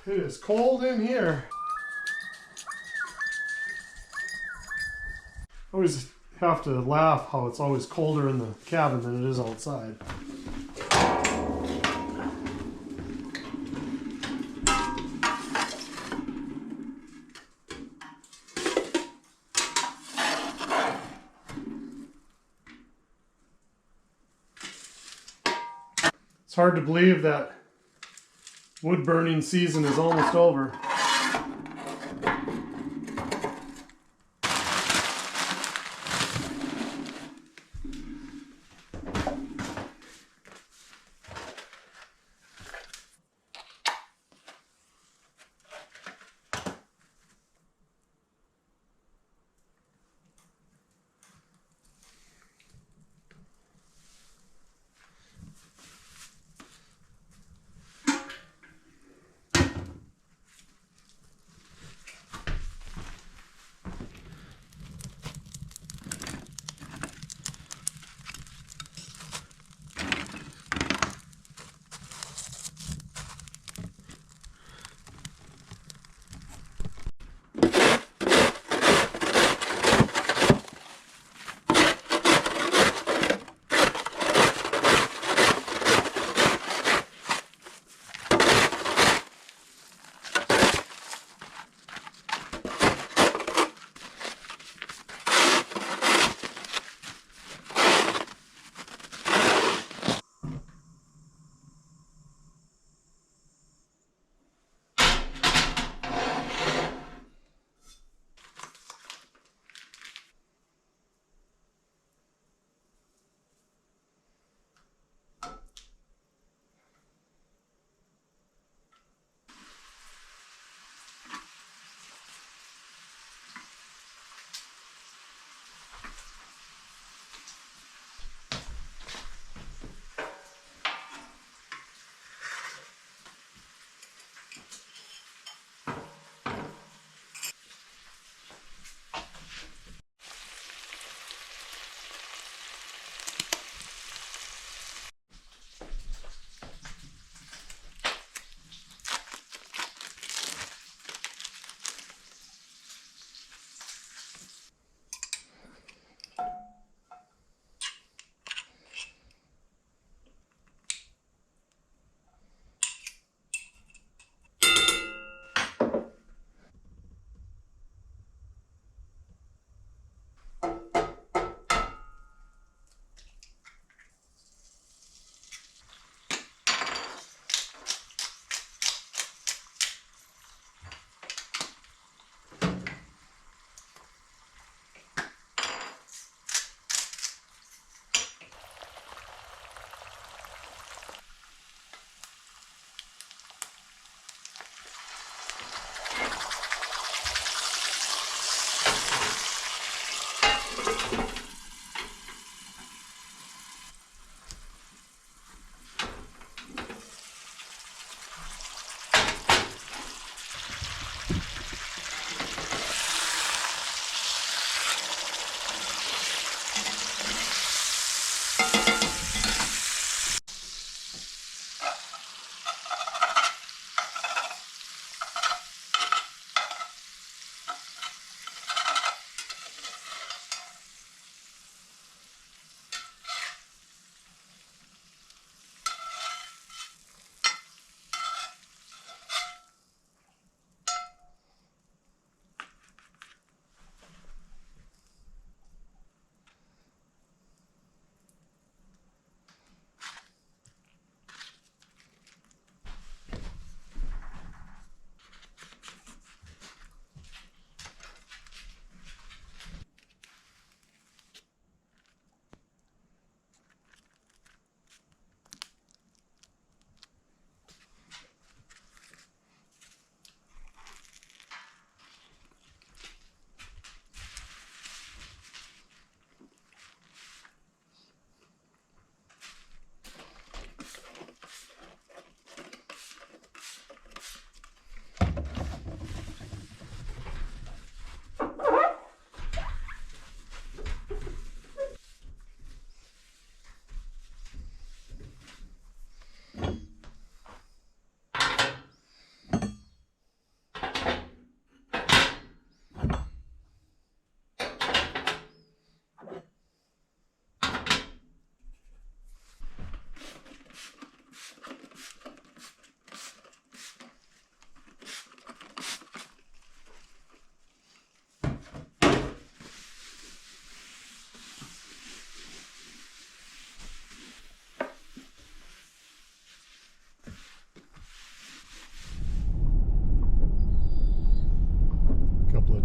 It is cold in here. I always have to laugh how it's always colder in the cabin than it is outside. It's hard to believe that wood burning season is almost over.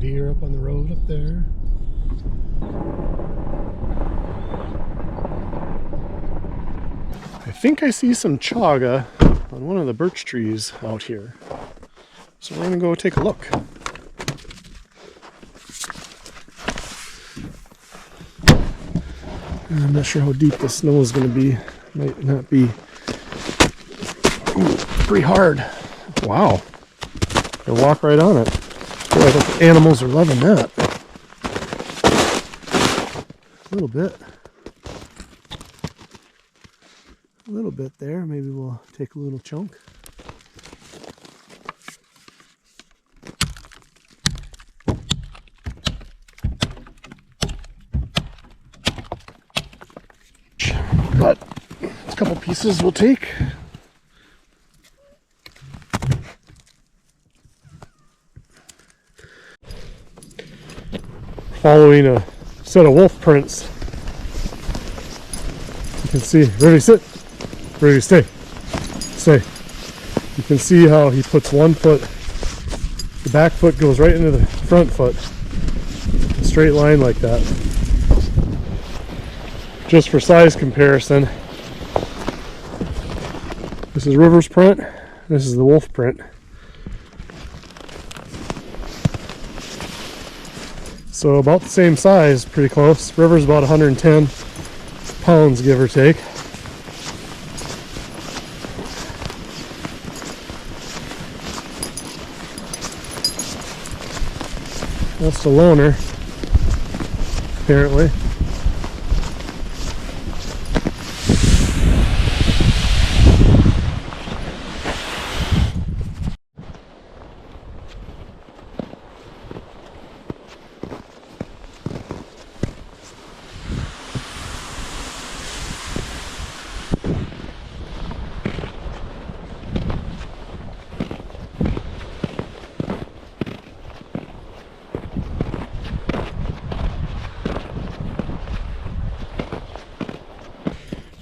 deer up on the road up there. I think I see some chaga on one of the birch trees out here. So we're gonna go take a look. I'm not sure how deep the snow is gonna be. Might not be. Ooh, pretty hard. Wow. They walk right on it. Boy, I think the animals are loving that. A little bit. A little bit there. Maybe we'll take a little chunk. But a couple pieces we'll take. Following a set of wolf prints. You can see, ready, sit, ready, stay, stay. You can see how he puts one foot, the back foot goes right into the front foot. A straight line like that. Just for size comparison, this is River's print, this is the wolf print. So about the same size, pretty close. River's about 110 pounds, give or take. That's the loner, apparently.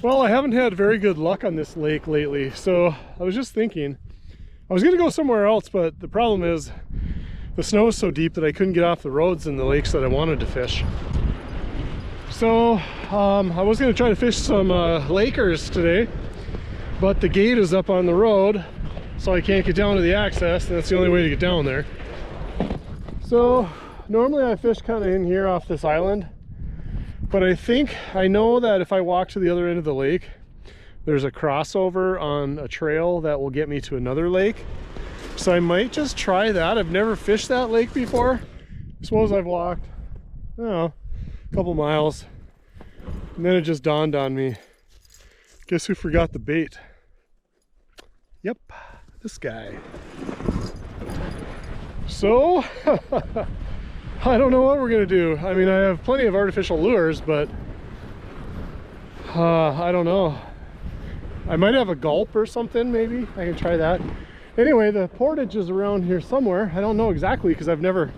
Well, I haven't had very good luck on this lake lately, so I was just thinking I was gonna go somewhere else, but the problem is the snow is so deep that I couldn't get off the roads in the lakes that I wanted to fish. So I was gonna try to fish some Lakers today, but the gate is up on the road, so I can't get down to the access, and that's the only way to get down there. So normally I fish kind of in here off this island, but I know that if I walk to the other end of the lake, there's a crossover on a trail that will get me to another lake. So I might just try that. I've never fished that lake before. I suppose I've walked, I don't know, a couple miles. And then it just dawned on me. Guess who forgot the bait? Yep, this guy. So, I don't know what we're gonna do. I mean, I have plenty of artificial lures, but I don't know. I might have a gulp or something, maybe. I can try that. Anyway, the portage is around here somewhere. I don't know exactly because I've never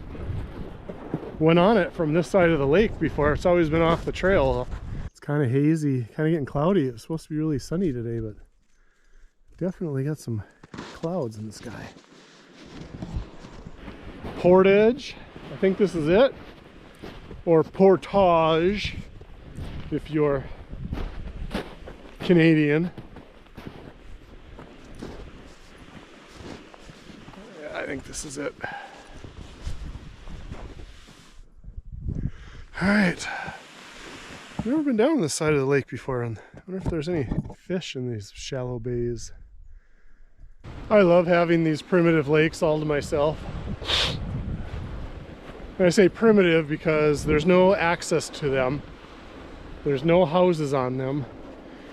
went on it from this side of the lake before. It's always been off the trail. It's kind of hazy, kind of getting cloudy. It was supposed to be really sunny today, but definitely got some clouds in the sky. Portage. I think this is it, or portage if you're Canadian. Yeah, I think this is it. All right, I've never been down this side of the lake before, and I wonder if there's any fish in these shallow bays. I love having these primitive lakes all to myself. And I say primitive because there's no access to them. There's no houses on them.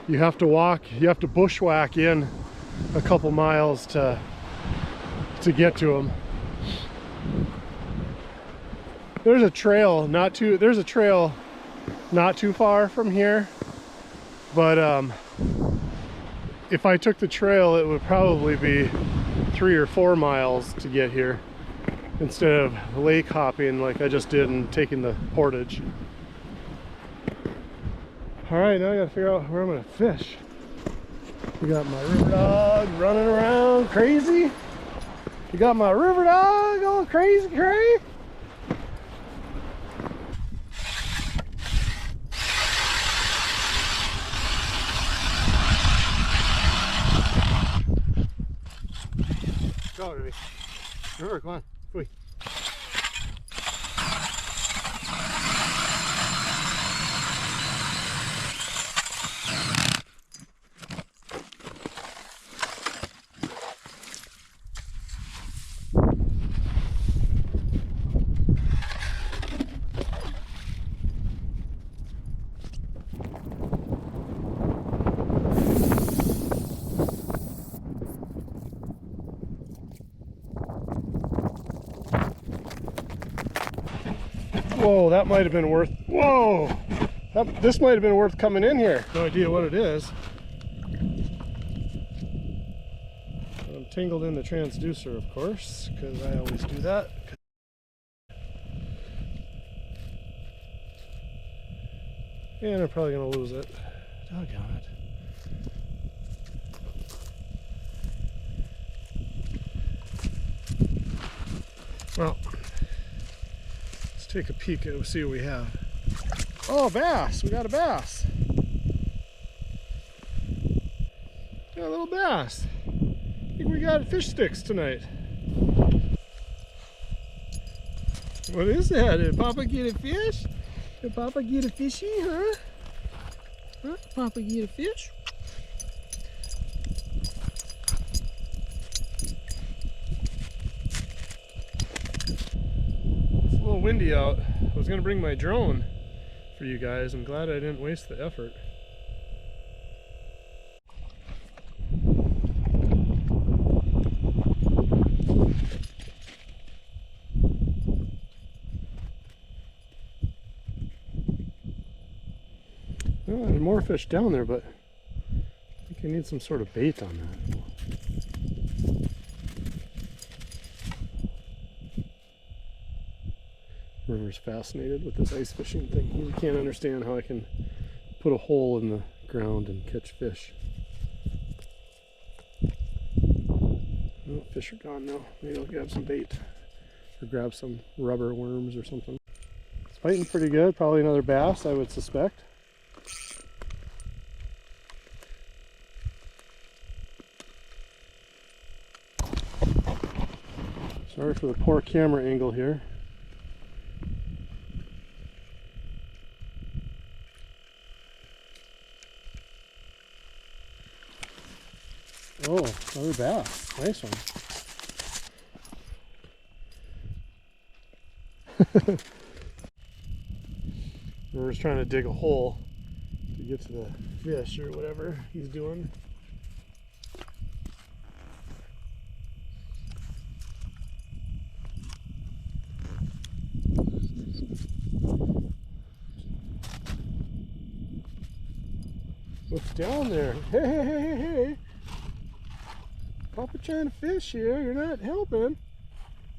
You have to walk, you have to bushwhack in a couple miles to get to them. There's a trail not too far from here, but if I took the trail, it would probably be 3 or 4 miles to get here, instead of lake hopping like I just did and taking the portage. All right, now I gotta figure out where I'm gonna fish. We got my river dog running around crazy. You got my river dog all crazy cray. me. River, come on. Wait. Whoa, that might have been worth, whoa! This might have been worth coming in here. No idea what it is. I'm tangled in the transducer, of course, because I always do that. And I'm probably going to lose it. Doggone it. Well, let's take a peek and see what we have. Oh, bass! We got a bass. Got a little bass. I think we got fish sticks tonight. What is that? Did Papa get a fish? Did Papa get a fishy, huh? Huh? Papa get a fish? It's a little windy out. I was going to bring my drone for you guys. I'm glad I didn't waste the effort. Well, there's more fish down there, but I think I need some sort of bait on that. River's fascinated with this ice fishing thing. He can't understand how I can put a hole in the ground and catch fish. Oh, fish are gone now. Maybe I'll grab some bait or grab some rubber worms or something. It's fighting pretty good. Probably another bass, I would suspect. Sorry for the poor camera angle here. Oh, another bass. Nice one. We're just trying to dig a hole to get to the fish or whatever he's doing. What's down there? Hey, hey, hey, hey, hey. Papa trying to fish here. You're not helping.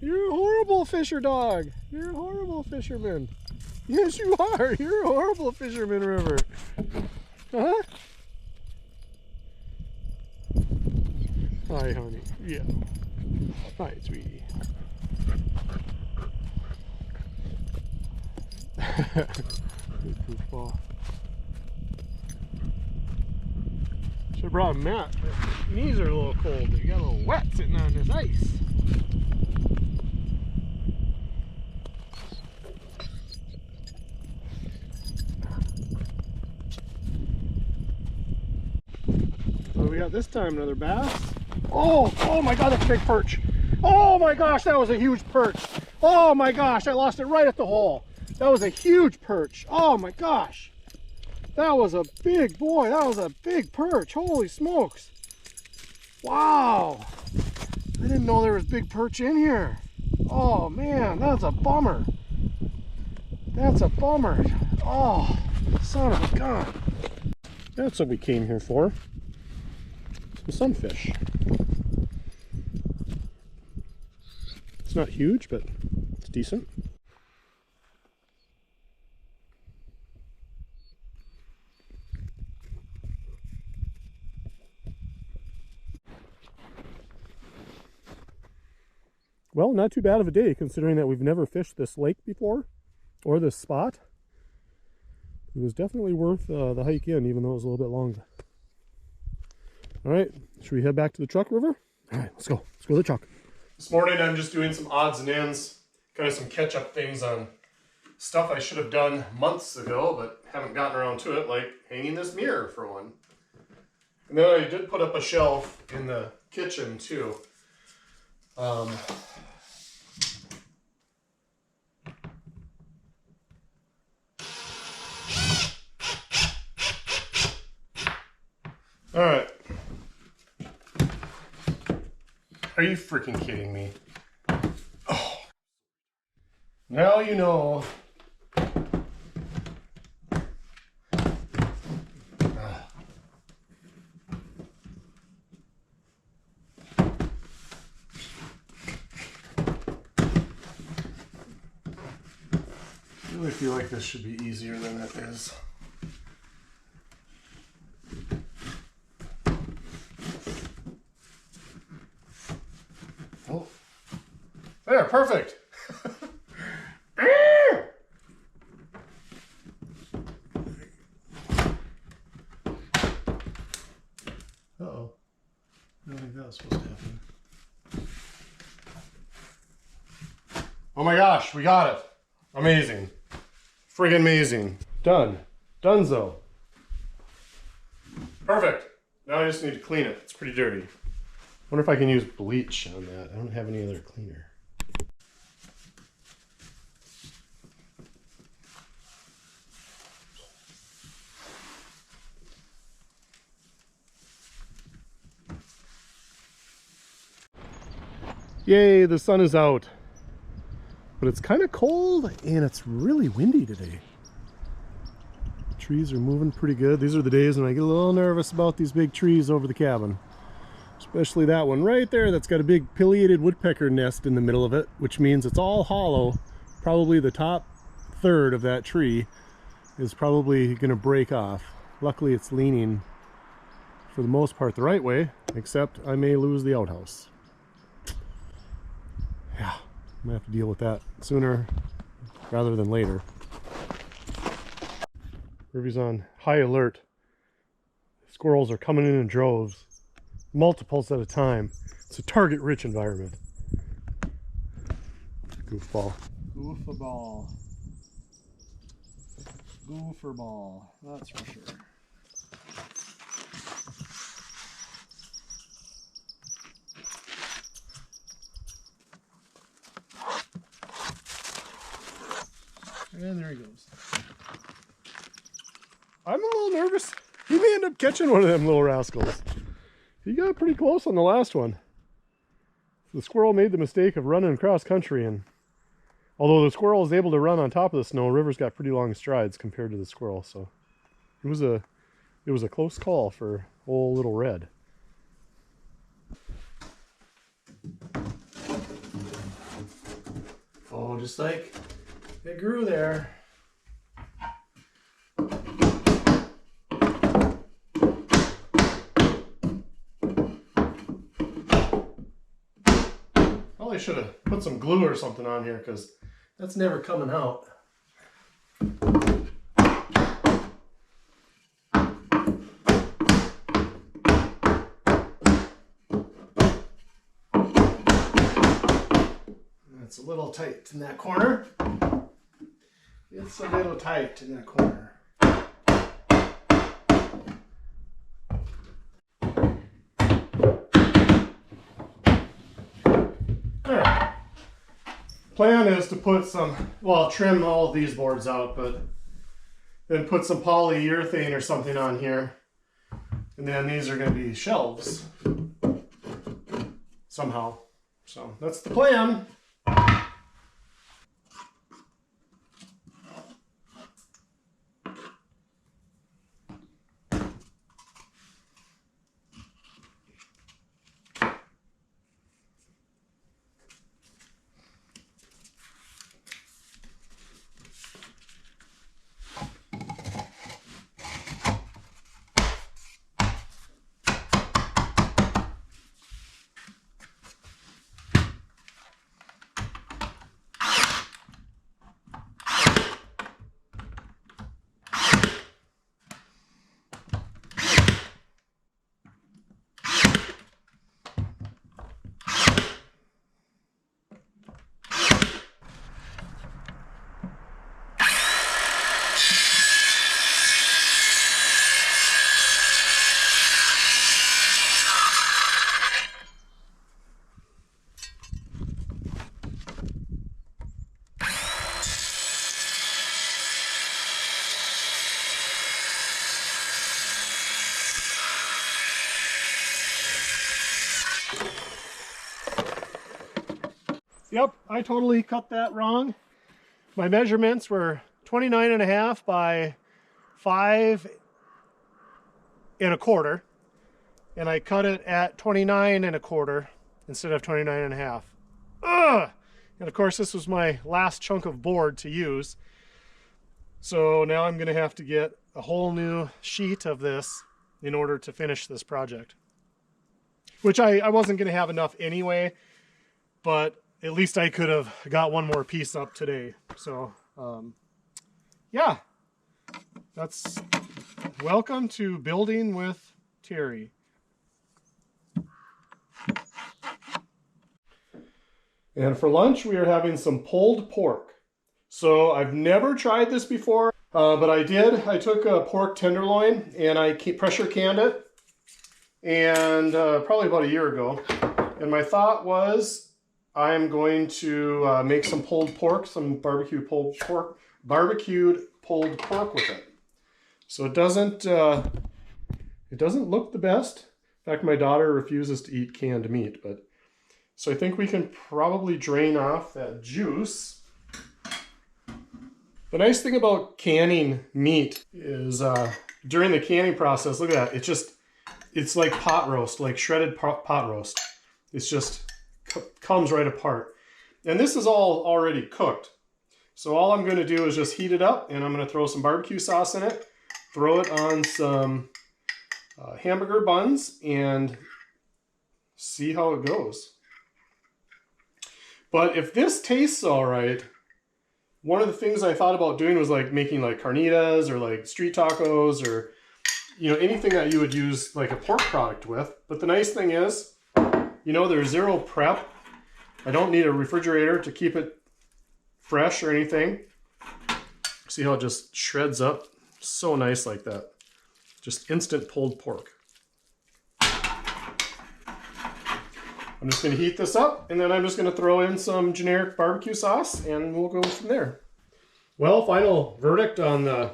You're a horrible fisher dog. You're a horrible fisherman. Yes, you are. You're a horrible fisherman, River. Huh? Hi, honey. Yeah. Hi, sweetie. Good goofball. Should have brought a mat. My knees are a little cold. They got a little wet sitting on this ice. What do we got this time? Another bass? Oh, oh my God, that's a big perch. Oh my gosh, that was a huge perch. Oh my gosh, I lost it right at the hole. That was a huge perch. Oh my gosh. That was a big boy. That was a big perch. Holy smokes. Wow. I didn't know there was big perch in here. Oh man, that's a bummer. That's a bummer. Oh, son of a gun. That's what we came here for. Some sunfish. It's not huge, but it's decent. Well, not too bad of a day considering that we've never fished this lake before or this spot. It was definitely worth the hike in, even though it was a little bit long. All right, should we head back to the truck, River? All right, let's go. Let's go to the truck. This morning I'm just doing some odds and ends, kind of some catch-up things on stuff I should have done months ago, but haven't gotten around to it, like hanging this mirror for one. And then I did put up a shelf in the kitchen too. All right. Are you freaking kidding me? Oh. Now you know. I really feel like this should be easier than it is. Oh, there, perfect. Uh-oh, I don't think that was supposed to happen. Oh my gosh, we got it. Amazing. Friggin' amazing. Done. Donezo. Perfect. Now I just need to clean it. It's pretty dirty. Wonder if I can use bleach on that. I don't have any other cleaner. Yay, the sun is out. But it's kind of cold and it's really windy today. Trees are moving pretty good. These are the days when I get a little nervous about these big trees over the cabin. Especially that one right there that's got a big pileated woodpecker nest in the middle of it, which means it's all hollow. Probably the top third of that tree is probably going to break off. Luckily it's leaning for the most part the right way, except I may lose the outhouse. Yeah. I'm gonna have to deal with that sooner rather than later. Ruby's on high alert. Squirrels are coming in droves, multiples at a time. It's a target-rich environment. Goofball. Goofball. Gooferball. That's for sure. And there he goes. I'm a little nervous. He may end up catching one of them little rascals. He got pretty close on the last one. The squirrel made the mistake of running across country, and although the squirrel is able to run on top of the snow, River's got pretty long strides compared to the squirrel, so it was a close call for old little Red. Oh, just like it grew there. Probably should have put some glue or something on here because that's never coming out. It's a little tight in that corner. It's a little tight in that corner. Alright. Plan is to put some, well, trim all of these boards out, but then put some polyurethane or something on here. And then these are going to be shelves. Somehow. So that's the plan. Yep, I totally cut that wrong. My measurements were 29.5 by 5.25, and I cut it at 29.25 instead of 29.5. Ugh! And of course this was my last chunk of board to use. So now I'm gonna have to get a whole new sheet of this in order to finish this project. Which I wasn't gonna have enough anyway, but at least I could have got one more piece up today. So yeah, that's welcome to building with Terry. And for lunch, we are having some pulled pork. So I've never tried this before, but I did. I took a pork tenderloin and I pressure canned it, and probably about a year ago. And my thought was I'm going to make some pulled pork, some barbecued pulled pork with it. So it doesn't look the best. In fact, my daughter refuses to eat canned meat, but so I think we can probably drain off that juice. The nice thing about canning meat is during the canning process, look at that, it's like pot roast, like shredded pot roast. It's just comes right apart. And this is all already cooked. So all I'm going to do is just heat it up, and I'm going to throw some barbecue sauce in it, throw it on some hamburger buns, and see how it goes. But if this tastes all right, one of the things I thought about doing was like making like carnitas or like street tacos, or anything that you would use like a pork product with. But the nice thing is, there's zero prep. I don't need a refrigerator to keep it fresh or anything. See how it just shreds up so nice like that. Just instant pulled pork. I'm just going to heat this up, and then I'm just going to throw in some generic barbecue sauce, and we'll go from there. Well, final verdict on the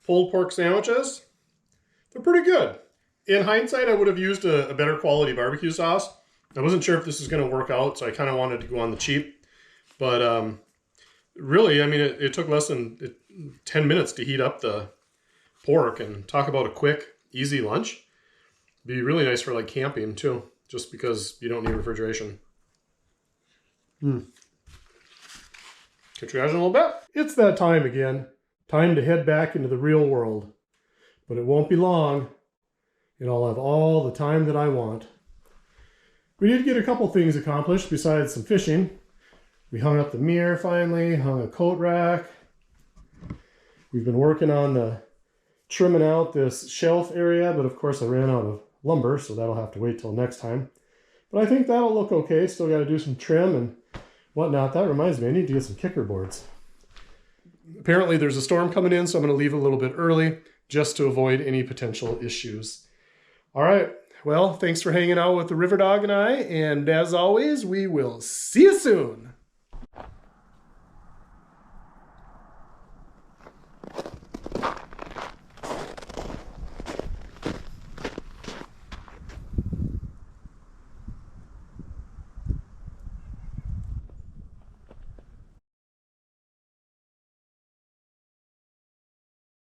pulled pork sandwiches. They're pretty good. In hindsight, I would have used a better quality barbecue sauce. I wasn't sure if this was going to work out, so I kind of wanted to go on the cheap. But really, I mean, it took less than 10 minutes to heat up the pork, and talk about a quick, easy lunch. Be really nice for like camping too, just because you don't need refrigeration. Catch your eyes in a little bit. It's that time again. Time to head back into the real world. But it won't be long, and I'll have all the time that I want. We did get a couple things accomplished besides some fishing. We hung up the mirror finally, hung a coat rack. We've been working on trimming out this shelf area, but of course I ran out of lumber, so that'll have to wait till next time. But I think that'll look okay. Still got to do some trim and whatnot. That reminds me, I need to get some kicker boards. Apparently there's a storm coming in, so I'm going to leave a little bit early just to avoid any potential issues. All right. Well, thanks for hanging out with the River Dog and I, and as always, we will see you soon.